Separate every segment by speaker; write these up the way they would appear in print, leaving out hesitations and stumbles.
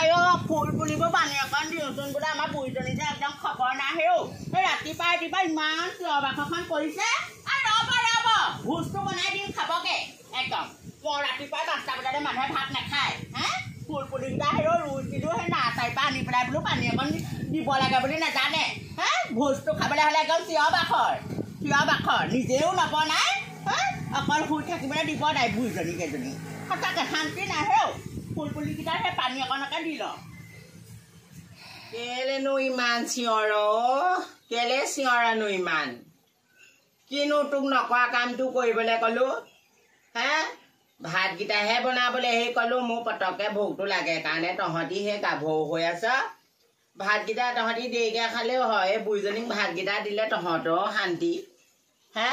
Speaker 1: আয়ো ফুল পুলিব পানী অকণ দিওঁচোন বোলে আমাৰ বুঢ়ীজনী যে একদম খবৰ নাই হেও এই ৰাতিপুৱা ইমান চিঞৰ বাখৰখন কৰিছে ৰ'ব ভোজটো বনাই দিম খাবগে একদম মই ৰাতিপুৱাই 5টা বজাতে মানুহে ভাত নাখায় হে ফুল পুলিকেইটা হেও ৰুইছিলোঁ সেই নাৰ্চাৰীৰ পৰা আনি পেলাই বোলো পানী অকণ দিব লাগে বুলি নাজানে হে ভোজটো খাবলৈ হ'লে একদম চিঞৰ বাখৰ নিজেও নবনাই হে অকল শুই থাকিবলৈ দিব নাই বুঢ়ীজনী কেইজনী সঁচাকৈ শান্তি নাই হেও ফুল পুলিকেইটা সেই পানী অকণকে দি ল
Speaker 2: কেলেনো ইমান চিঞৰ কেলে চিঞৰানো ইমান কিনো তোক নকৰা কামটো কৰিবলৈ ক'লো হে ভাতকেইটাহে বনাবলৈ সেই ক'লো মোৰ পটককৈ ভোকটো লাগে কাৰণে তহঁতি সেই গাভৰু হৈ আছ ভাতকেইটা তহঁতি দেৰিকৈ খালেও হয় এই বুঢ়ীজনীক ভাতকেইটা দিলে তহঁতৰ শান্তি হে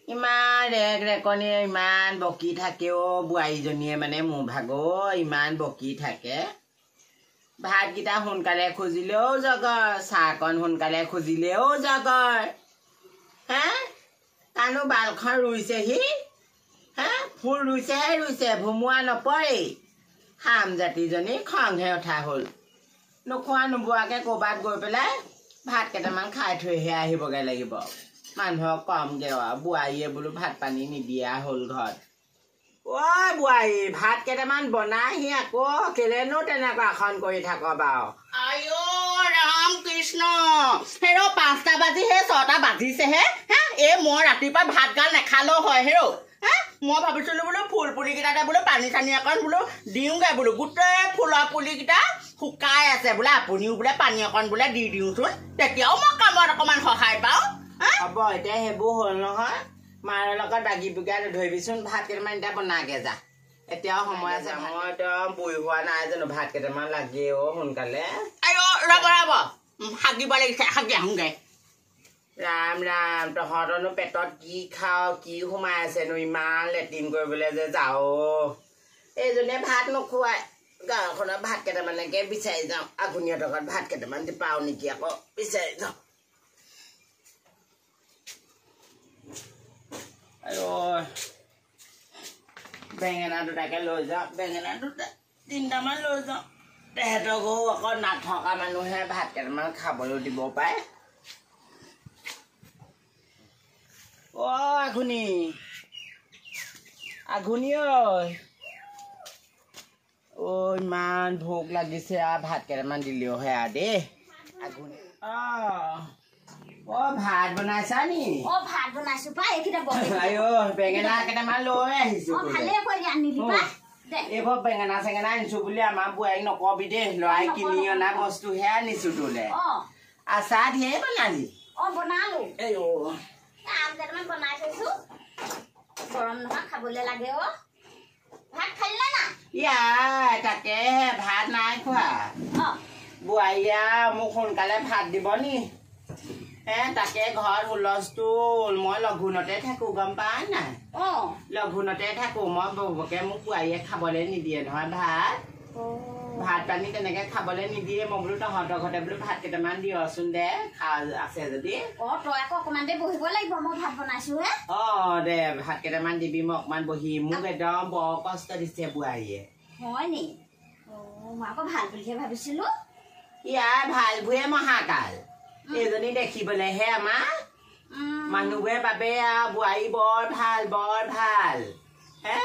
Speaker 2: ইমান ৰেকনিয়ে ইমান বকি থাকেও বোৱাৰীজনীয়ে মানে মোৰ ভাগৰ ইমান বকি থাকে ভাতকেইটা সোনকালে খুজিলেও জগৰ চাহকণ সোনকালে খুজিলেও জগৰ হে কানো বালখন ৰুইছেহি হে ফুল ৰুইছে ভুমুৱা নপৰেই হাম জাতিজনী খংহে উঠা হ'ল নোখোৱা নোবোৱাকৈ ক'ৰবাত গৈ পেলাই ভাত কেইটামান খাই থৈহে আহিবগৈ লাগিব মানুহক কমগৈ বোৱাৰীয়ে বোলো ভাত পানী নিদিয়া হ'ল ঘৰত ঐ বোৱাৰী ভাত কেইটামান বনাইহি আকৌ কেলেনো তেনেকুৱাখন কৰি থাক বাৰু
Speaker 1: আয়ো ৰাম কৃষ্ণ হেৰ' 5টা বাজি সেই 6টা বাজিছেহে হে এই মই ৰাতিপুৱা ভাতগাল নাখালেও হয় হেৰ' হে মই ভাবিছিলোঁ বোলো ফুল পুলিকেইটাতে বোলো পানী চানী অকণ বোলো দিওঁগৈ বোলো গোটেই ফুলৰ পুলিকেইটা শুকাই আছে বোলে আপুনিও বোলে পানী অকণ বোলে দি দিওঁচোন তেতিয়াও মই কামত অকণমান সহায় পাওঁ
Speaker 2: হ'ব এতিয়া সেইবোৰ হ'ল নহয় মাৰ লগত বাগি বুগাই ধৰিবিচোন ভাত কেইটামান এতিয়া বনাগে যা এতিয়াও সময় আছে মই একদম বুঢ়ী হোৱা নাই জানো ভাত কেইটামান লাগে সোনকালে
Speaker 1: আয়ো ৰ'ব হাগিব লাগিছে হাগি আহোঁগৈ
Speaker 2: ৰাম ৰাম তহঁতৰনো পেটত কি খাওঁ কি সোমাই আছেনো ইমান লেট্ৰিন কৰিবলৈ যে যাওঁ এইজনীয়ে ভাত নোখোৱাই গাঁওখনৰ ভাত কেইটামানকে বিচাৰি যাওঁ আঘোণীহঁতৰ ঘৰত ভাত কেইটামান পাওঁ নেকি আকৌ বিচাৰি যাওঁ আৰু বেঙেনা দুটাকে লৈ যাওঁ বেঙেনা 3টামান লৈ যাওঁ তেহেঁতকো আকৌ নাথকা মানুহে ভাত কেইটামান খাবলৈ দিব পাৰে আঘোণী ইমান ভোক লাগিছে ভাত কেইটামান দিলেও হে দেই আঘোণী ভাত বনাইছা নি
Speaker 3: ভাত বনাইছো পাই এইকেইটা
Speaker 2: আয়ো বেঙেনা কেইটামান লৈ আহিছো এইবোৰ বেঙেনা চেঙেনা আনিছো বুলি আমাৰ বোৱাৰীক নকবি দেই ল'ৰাই কিনি অনা বস্তুহে আনিছো তোলে আচাৰ ধেৰ বনালি
Speaker 3: বনালো আম কেইটামান বনাই থৈছো গৰম নহয় খাবলৈ লাগে ভাত খালিলে না
Speaker 2: তাকেহে ভাত নাই খোৱা বোৱাৰীয়া মোক সোনকালে ভাত দিব নি তাকে ঘৰত হুলস্থুল মই লঘোণতে থাকো গম পাই নাই লঘোণতে থাকো মই ববকে মোক বোৱাৰীয়ে খাবলৈ নিদিয়ে নহয় ভাত পানী তেনেকে খাবলৈ নিদিয়ে মই বোলো তহঁতৰ ঘৰতে বোলো ভাত কেইটামান দিয়চোন দে আছে যদি
Speaker 3: তই আকৌ অকণমান দেৰি বহিব লাগিব মই ভাত বনাইছো
Speaker 2: দে ভাত কেইটামান দিবি মই অকণমান বহি মোক একদম বৰ কষ্ট দিছে বোৱাৰীয়ে
Speaker 3: হয় নি মই আকৌ ভাল বুলিহে ভাবিছিলো
Speaker 2: ভাল ভুৱে মহাকাল এইজনী দেখিবলেহে আমাৰ মানুহবোৰে বাবে বোৱাৰী বৰ ভাল হে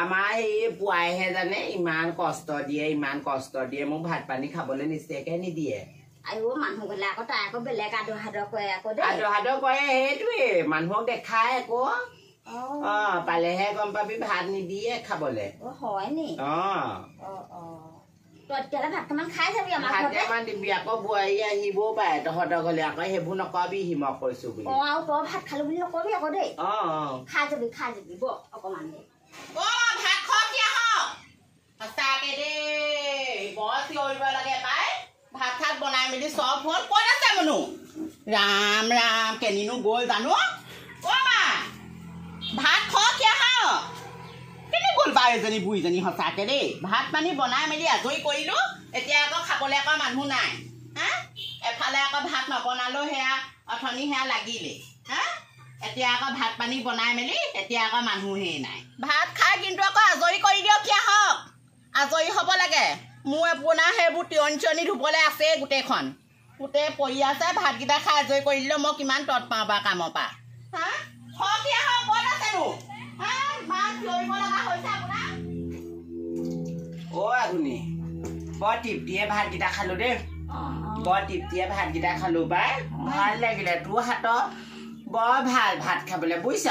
Speaker 2: আমাৰ এই বোৱাৰীহে জানে ইমান কষ্ট দিয়ে মোক ভাত পানী খাবলৈ নিশ্চয়কে নিদিয়ে
Speaker 3: মানুহ গলে আকৌ তাই আকৌ বেলেগ আদৰ সাদৰ কৰে আকৌ
Speaker 2: কৰে সেইটোৱে মানুহক দেখাই আকৌ পালেহে গম পাবি ভাত নিদিয়ে খাবলে
Speaker 3: হয় নি তেতিয়াহ'লে ভাতকেইটামান খাই যাবি আমাৰ ঘৰতে ভাতকেইটামান
Speaker 2: দিবি আকৌ বোৱাৰী আহিবও পাৰে তহঁতৰ ঘৰলে আকৌ সেইবোৰ নকবি মই কৈছো বুলি
Speaker 3: আৰু তই ভাত খালো বুলি নকবি আকৌ দেই খাই যাবি অকণমান দেই
Speaker 1: ভাত খোৱা কি সঁচাকে দেই বৰ চিঞৰিব লাগে পাই ভাত চাত বনাই মেলি চব হ'ল ক'ত আছে মনো ৰাম কেনিনো গ'ল জানো মা ভাত খোৱা কি কেনে গ'ল বা এজনী বুঢ়ীজনী সঁচাকে দেই ভাত পানী বনাই মেলি আজৰি কৰিলোঁ এতিয়া আকৌ খাবলৈ আকৌ মানুহ নাই এফালে আকৌ ভাত নবনালেও সেয়া অথনি সেয়া লাগিলে এতিয়া আকৌ ভাত পানী বনাই মেলি এতিয়া আকৌ মানুহেই নাই ভাত খাই কিন্তু আকৌ আজৰি কৰি দিয়ক কি আজৰি হ'ব লাগে মোৰ আপোনাৰ সেইবোৰ টিয়নি ধুবলৈ আছে গোটেইখন গোটেই পৰি আছে ভাতকেইটা খাই আজৰি কৰি দিলেও মই কিমান তৎ পাওঁ বা কামৰ পৰা হা সকিয়া হওক ক'ত আছেনো হা ইমান চিঞৰিব লগা হৈছে আপোনাৰ
Speaker 2: অ' আগুনি বৰ তৃপ্তিয়ে ভাতকেইটা খালো দেই বৰ তৃপ্তিয়ে ভাতকেইটা খালো পাই ভাল লাগিলে তোৰ হাতত বৰ ভাল ভাত খাবলৈ বুজিছ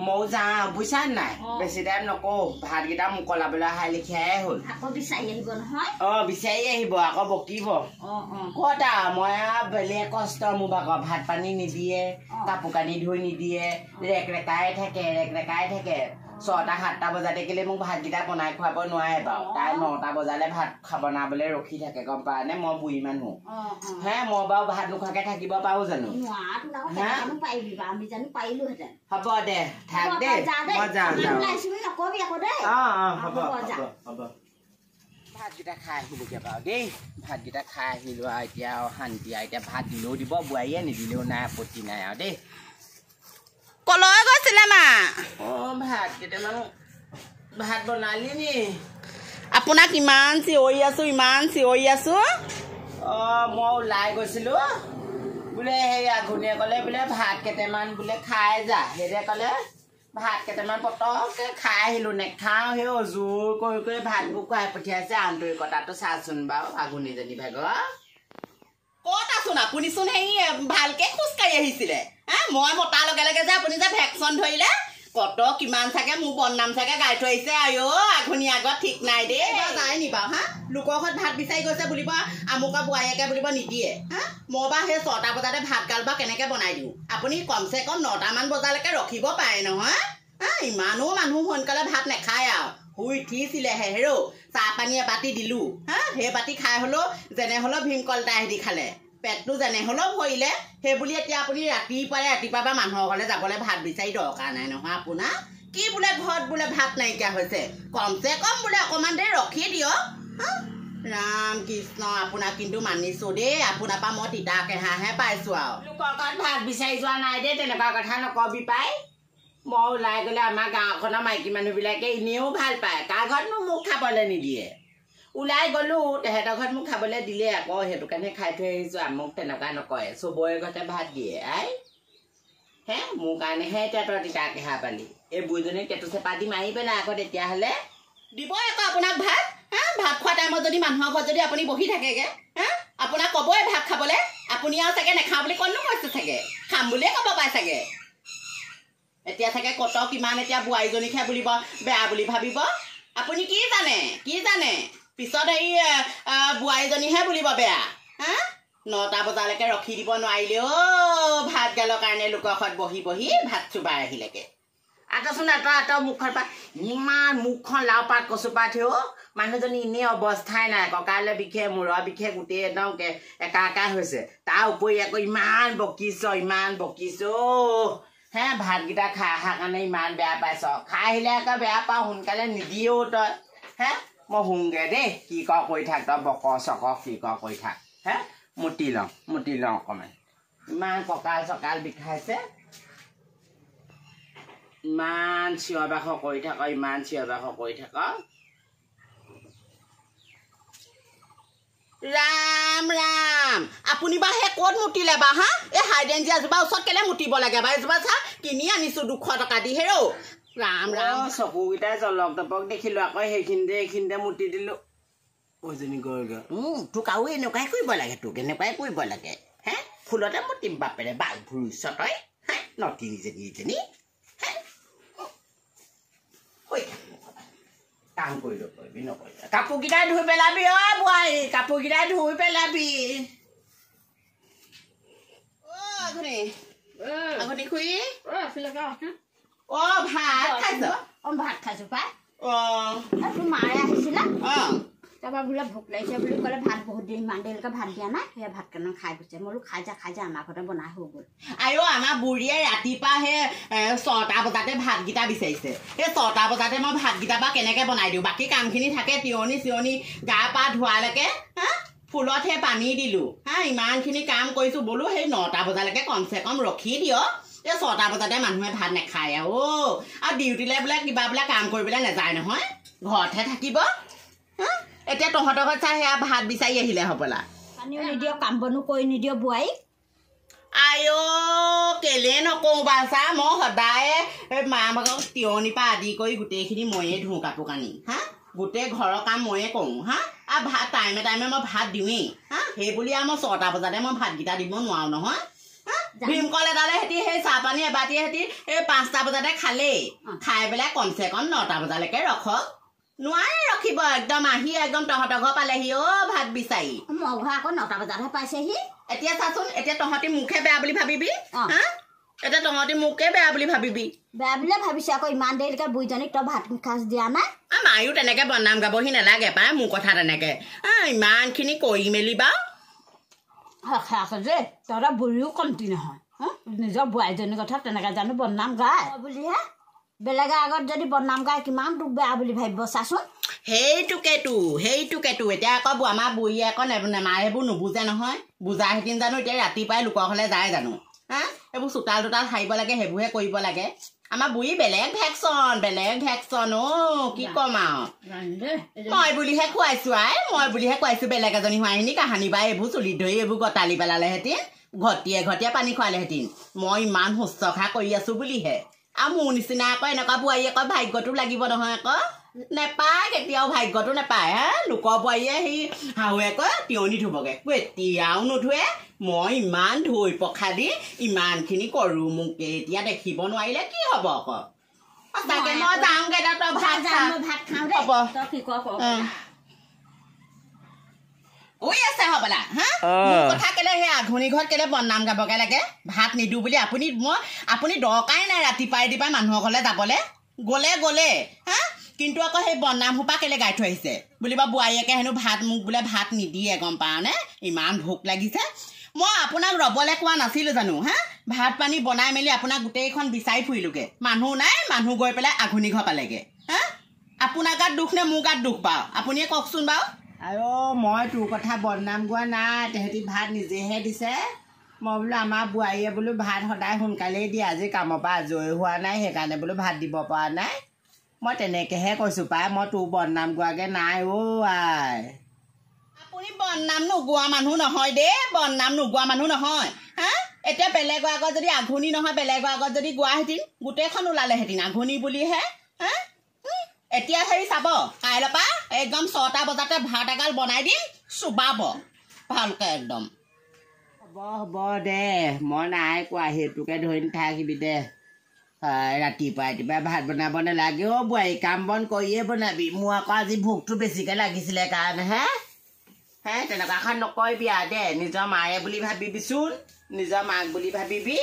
Speaker 2: ময়ো যাওঁ বুজিছা নাই বেছি টাইম নকওঁ ভাতকেইটা মোকলাবলৈ অহা লিখিয়াই হ'ল বিচাৰি আহিব আকৌ বকিব ক'ত মই বেলেগ কষ্ট মোক আকৌ ভাত পানী নিদিয়ে কাপোৰ কানি ধুই নিদিয়ে ৰেকৰেকাই থাকে 6টা 7টা বজাতে কেলে মোক ভাতকেইটা বনাই খুৱাব নোৱাৰে বাৰু তাই 9টা বজালে ভাত বনাবলৈ ৰখি থাকে গম পাৱ নে মই বুঢ়ী মানুহ হে মই বাৰু ভাত নোখোৱাকে থাকিব পাৰো জানো হ'ব দে থাক দে মই যাওঁ ভাতকেইটা খাই আহিলোগে বাৰু দেই ভাতকেইটা খাই আহিলো আৰু এতিয়া শান্তি আৰু এতিয়া ভাত দিলেও দিব বোৱাৰীয়ে নিদিলেও নাই আপত্তি নাই আৰু দেই
Speaker 1: কলৈ গৈছিলে মা
Speaker 2: ভাত কেইটামান ভাত বনালি নি
Speaker 1: আপোনাক ইমান চিঞৰি আছো
Speaker 2: মই ওলাই গৈছিলো বোলে সেই আঘুনিয়ে ক'লে বোলে ভাত কেইটামান বোলে খাই যা সেইদে ক'লে ভাত কেইটামান পটককৈ খাই আহিলো নেখাওঁ সেই জোৰ কৰি ভাতবোৰ খুৱাই পঠিয়াইছে আন্তৰিকতাটো চাচোন বাৰু আঘুনিজনী ভাগৰ
Speaker 1: ক'ত আছোন আপুনিচোন সেই ভালকে খোজকাঢ়ি আহিছিলে মই মতাৰ লগে লগে যে আপুনি যে ভেকচন ধৰিলে কত কিমান চাগে মোৰ বদনাম চাগে গাই থৈ আহিছে আইঅ আঘুনি আগত ঠিক নাই দেই যায় নি বাৰু হা লোকৰ ঘৰত ভাত বিচাৰি গৈছে বুলিব আমুকা বোৱাৰীয়েকে বুলিব নিদিয়ে হা মই বা সেই 6টা বজাতে ভাত গাল বা কেনেকে বনাই দিওঁ আপুনি কমচে কম 9টামান বজালৈকে ৰখিব পাৰে নহয় ইমানো মানুহ সোনকালে ভাত নাখায় আৰু শুই উঠিছিলেহে হেৰৌ চাহ পানী এবাতি দিলোঁ সেই বাতি খাই হ'লেও যেনে হ'লেও ভীমকল এটা দি খালে পেটটো যেনে হ'লেও ভৰিলে সেই বুলি এতিয়া আপুনি ৰাতিপুৱা বা মানুহৰ ঘৰলৈ যাবলৈ ভাত বিচাৰি দৰকাৰ নাই নহয় আপোনাৰ কি বোলে ঘৰত বোলে ভাত নাইকিয়া হৈছে কমচে কম বোলে অকণমান দেৰি ৰখি দিয়ক ৰাম কৃষ্ণ আপোনাক কিন্তু মানিছোঁ দেই আপোনাৰ পৰা মই তিতা কেঁহাহে পাইছোঁ আৰু
Speaker 2: লোকৰ ঘৰত ভাত বিচাৰি যোৱা নাই দেই তেনেকুৱা কথা নকবি পাই মই ওলাই গ'লে আমাৰ গাঁওখনৰ মাইকী মানুহবিলাকে এনেও ভাল পায় কাৰ ঘৰতনো মোক খাবলৈ নিদিয়ে ওলাই গ'লোঁ তেহেঁতৰ ঘৰত মোক খাবলৈ দিলে আকৌ সেইটো কাৰণে খাই থৈ আহিছোঁ মোক তেনেকুৱা নকয় চবৰে ঘৰতে ভাত দিয়ে হে মোৰ কাৰণেহে এতিয়া তই তিতা কেঁহা পালি এই বুঢ়ীজনীক টেটু চেপা দি মাৰি পেলাই আকৌ তেতিয়াহ'লে
Speaker 1: দিবই আকৌ আপোনাক ভাত ভাত খোৱা টাইমত যদি মানুহৰ ঘৰত যদি আপুনি বহি থাকেগে আপোনাক ক'বই ভাত খাবলৈ আপুনি আৰু চাগে নেখাওঁ বুলি ক'তনো কৈছে চাগে খাম বুলিয়ে ক'ব পাই চাগে এতিয়া চাগে কত কিমান এতিয়া বোৱাৰীজনীকহে বুলিব বেয়া বুলি ভাবিব আপুনি কি জানে পিছত এই বোৱাৰীজনীহে বুলিব বেয়া 9টা বজালৈকে ৰখি দিব নোৱাৰিলেও ভাত গালৰ কাৰণে লোকৰ ঘৰত বহি ভাত চুবাই আহিলেগে
Speaker 2: আঁতৰচোন আঁতৰ মুখৰ পৰা ইমান মুখখন লাও পাত কচু পাত হেও মানুহজনী এনেই অৱস্থাই নাই কঁকালে বিষে মূৰৰ বিষে গোটেই একদম একা হৈছে তাৰ উপৰি আকৌ ইমান বকিছ হে ভাতকেইটা খাই অহাৰ কাৰণে ইমান বেয়া পাইছ খাই আহিলে আকৌ বেয়া পাওঁ সোনকালে নিদিয়েও তই হে মই শুংগে দেই কি কৰ কৰি থাক তই বক চক কি কৰ কৰি থাক হে মুতি লওঁ অকণমান ইমান কঁকাল চকাল বিষাইছে ইমান চিঞৰ বাখৰ কৰি থাক
Speaker 1: ৰাম আপুনি বা সেই ক'ত মুতিলে বা এই হাইডেঞ্জিয়া জোপা ওচৰত কেলে মুতিব লাগে বা এজোপা চা কিনি আনিছোঁ 200 টকা দি হেৰৌ ৰাম
Speaker 2: চকুকেইটাই জলক তপক দেখিলোঁ আকৌ এইখিনিতে মুতি দিলোঁ
Speaker 1: তোক আৰু এনেকুৱাই কৰিব লাগে হে ফুলতে মুতিম বাপেৰে বাল ভুৰিছ তই নতিনিজনী
Speaker 2: কাম কৰিব পাৰিবি নকৰিবি কাপোৰকেইটা ধুই পেলাবি বোৱাৰী কাপোৰকেইটা ধুই পেলাবি
Speaker 1: আগতে খুৰী
Speaker 3: ভাত খাইছো পাই তোৰ মাৰে আহিছিলা তাৰপৰা বোলে ভোক লাগিছে বুলি ক'লে ভাত বহুত দেৰি ইমান দেৰিলৈকে ভাত দিয়া নাই সেয়া ভাত কেইটামান খাই গৈছে মই বোলো খাই যা আমাৰ ঘৰতে বনাই হৈ গ'ল
Speaker 1: আইঅ আমাৰ বুঢ়ীয়ে ৰাতিপুৱা সেই 6টা বজাতে ভাতকেইটা বিচাৰিছে সেই 6টা বজাতে মই ভাতকেইটা বা কেনেকৈ বনাই দিওঁ বাকী কামখিনি থাকে চিয়নি গা পা ধোৱালৈকে ফুলত সেই পানী দিলোঁ ইমানখিনি কাম কৰিছোঁ বোলো সেই 9টা বজালৈকে কমচে কম ৰখি দিয়ক এই 6টা বজাতে মানুহে ভাত নাখায় আৰু ডিউটিলৈ বোলে কিবা বোলে কাম কৰিবলৈ নাযায় নহয় ঘৰতহে থাকিব
Speaker 2: এতিয়া তহঁতৰ ঘৰত চাই সেয়া ভাত বিচাৰি আহিলে হ'বলা
Speaker 3: পানীও নিদিয় কাম বনো কৰি নিদিয় বোৱাৰী
Speaker 2: আইঅ কেলে নকওঁ বাচা মই সদায় মা ভাগক তিয়নিৰ পৰা আদি কৰি গোটেইখিনি ময়ে ধুওঁ কাপোৰ কানি হা গোটেই ঘৰৰ কাম ময়ে কৰোঁ হা আৰু ভাত টাইমে টাইমে মই ভাত দিওঁৱেই হা সেই বুলি আৰু মই 6টা বজাতে মই ভাতকেইটা দিব নোৱাৰোঁ নহয় ভীমকল এডালে সিহঁতি সেই চাহপানী এবাটিয়ে সিহঁতি এই 5টা বজাতে খালেই খাই পেলাই কমচে কম 9টা বজালৈকে ৰখক নোৱাৰে ৰখিব একদম আহি একদম তহঁতৰ ঘৰ পালেহি ভাত বিচাৰি
Speaker 3: মোৰ ঘৰ আকৌ 9টা বজাতহে পাইছেহি
Speaker 2: এতিয়া চাচোন এতিয়া তহঁতি মুখে বেয়া বুলি ভাবিবি হা এতিয়া তহঁতি মোকে বেয়া বুলি ভাবিবি
Speaker 3: বেয়া বুলিয়ে ভাবিছে আকৌ ইমান দেৰিলৈকে বুঢ়ীজনীক তই ভাত সাজ দিয়া নাই
Speaker 2: মায়ো তেনেকে বদনাম গাবহি নালাগে পাই মোৰ কথা তেনেকে ইমানখিনি কৰি মেলি বাৰু
Speaker 3: আছে যে তহঁতৰ বুঢ়ীও কমতি নহয় নিজৰ বোৱাৰীজনীৰ কথা তেনেকে জানো বদনাম গায় বুলিহে বেলেগে আগত যদি বদনাম গায় কিমান তোক বেয়া বুলি ভাবিব চাচোন
Speaker 2: সেইটোকেতো এতিয়া আকৌ আমাৰ বুঢ়ীয়ে আকৌ নেমাৰে এইবোৰ নুবুজে নহয় বুজাহেঁতেন জানো এতিয়া ৰাতিপুৱাই লোকৰ ঘৰলৈ যায় জানো হা এইবোৰ চোতাল তোতাল সাৰিব লাগে সেইবোৰহে কৰিব লাগে আমাৰ বুঢ়ী বেলেগ ভেকচন কি ক'ম আৰু মই বুলিহে খুৱাইছো বেলেগ এজনী হোৱাহিনি কাহানি বা এইবোৰ চুলিত ধৰি এইবোৰ গতালি পেলালেহেঁতেন ঘটিয়ে পানী খোৱালেহেঁতেন মই ইমান শুশ্ৰূষা কৰি আছো বুলিহে আৰু মোৰ নিচিনা আকৌ এনেকুৱা বোৱাৰী আকৌ ভাগ্যটো লাগিব নহয় আকৌ নেপায় কেতিয়াও ভাগ্যটো নেপায় হা লোকৰ বোৱাৰীয়ে সেই শাহুৱেকে তিয়নি ধুবগে এতিয়াও নুধুৱে মই ইমান ধুই পখা দি ইমানখিনি কৰোঁ মোক এতিয়া দেখিব নোৱাৰিলে কি হ'ব আকৌ তাকে মই যাওঁগে তই ভাত খাওঁ আছে হ'বলা হা কথা কেলে সেই আঘুনি ঘৰত কেলে বদনাম গাবগে লাগে ভাত নিদিওঁ বুলি আপুনি দৰকাৰেই নাই ৰাতিপুৱাই মানুহৰ ঘৰলৈ যাবলৈ গ'লে হা কিন্তু আকৌ সেই বদনাম সোপা কেলে গাই থৈ আহিছে বুলিবা বোৱাৰীয়েকে হেনো মোক বোলে ভাত নিদিয়ে গম পাৱনে ইমান ভোক লাগিছে মই আপোনাক ৰ'বলৈ কোৱা নাছিলোঁ জানো হা ভাত পানী বনাই মেলি আপোনাক গোটেইখন বিচাৰি ফুৰিলোগে মানুহ নাই মানুহ গৈ পেলাই আঘুনি ঘৰ পালেগে হা আপোনাৰ গাত দুখ নে মোৰ গাত দুখ পাওঁ আপুনিয়ে কওকচোন বাৰু মই তোৰ কথা বদনাম গোৱা নাই তেহেঁতি ভাত নিজেহে দিছে মই বোলো আমাৰ বোৱাৰীয়ে বোলো ভাত সদায় সোনকালেই দিয়ে আজি কামৰ পৰা আজৰি হোৱা নাই সেইকাৰণে বোলো ভাত দিব পৰা নাই মই তেনেকৈহে কৈছোঁ পাই মই তোৰ বদনাম গোৱাগৈ নাই আই আপুনি বদনাম নোগোৱা মানুহ নহয় দেই বদনাম নোগোৱা মানুহ নহয় হা এতিয়া বেলেগৰ আগত যদি আঘুনি নহয় বেলেগৰ আগত যদি গোৱাহেঁতেন গোটেইখন ওলালেহেঁতেন আঘুনি বুলিহে হা এতিয়া হেৰি চাব কাইলৈৰ পৰা একদম 6টা বজাতে ভাত এগাল বনাই দিম চুবাব ভালকৈ একদম হ'ব দে মই নাই কোৱা সেইটোকে ধৰি নাথাকিবি দে ৰাতিপুৱা ভাত বনাব নালাগে বোৱাৰী কাম বন কৰিয়ে বনাবি মোৰ আকৌ আজি ভোকটো বেছিকৈ লাগিছিলে কাৰণেহে তেনেকুৱাখন নকৰিবি আৰু দে নিজৰ মায়ে বুলি ভাবিবিচোন নিজৰ মাক বুলি ভাবিবি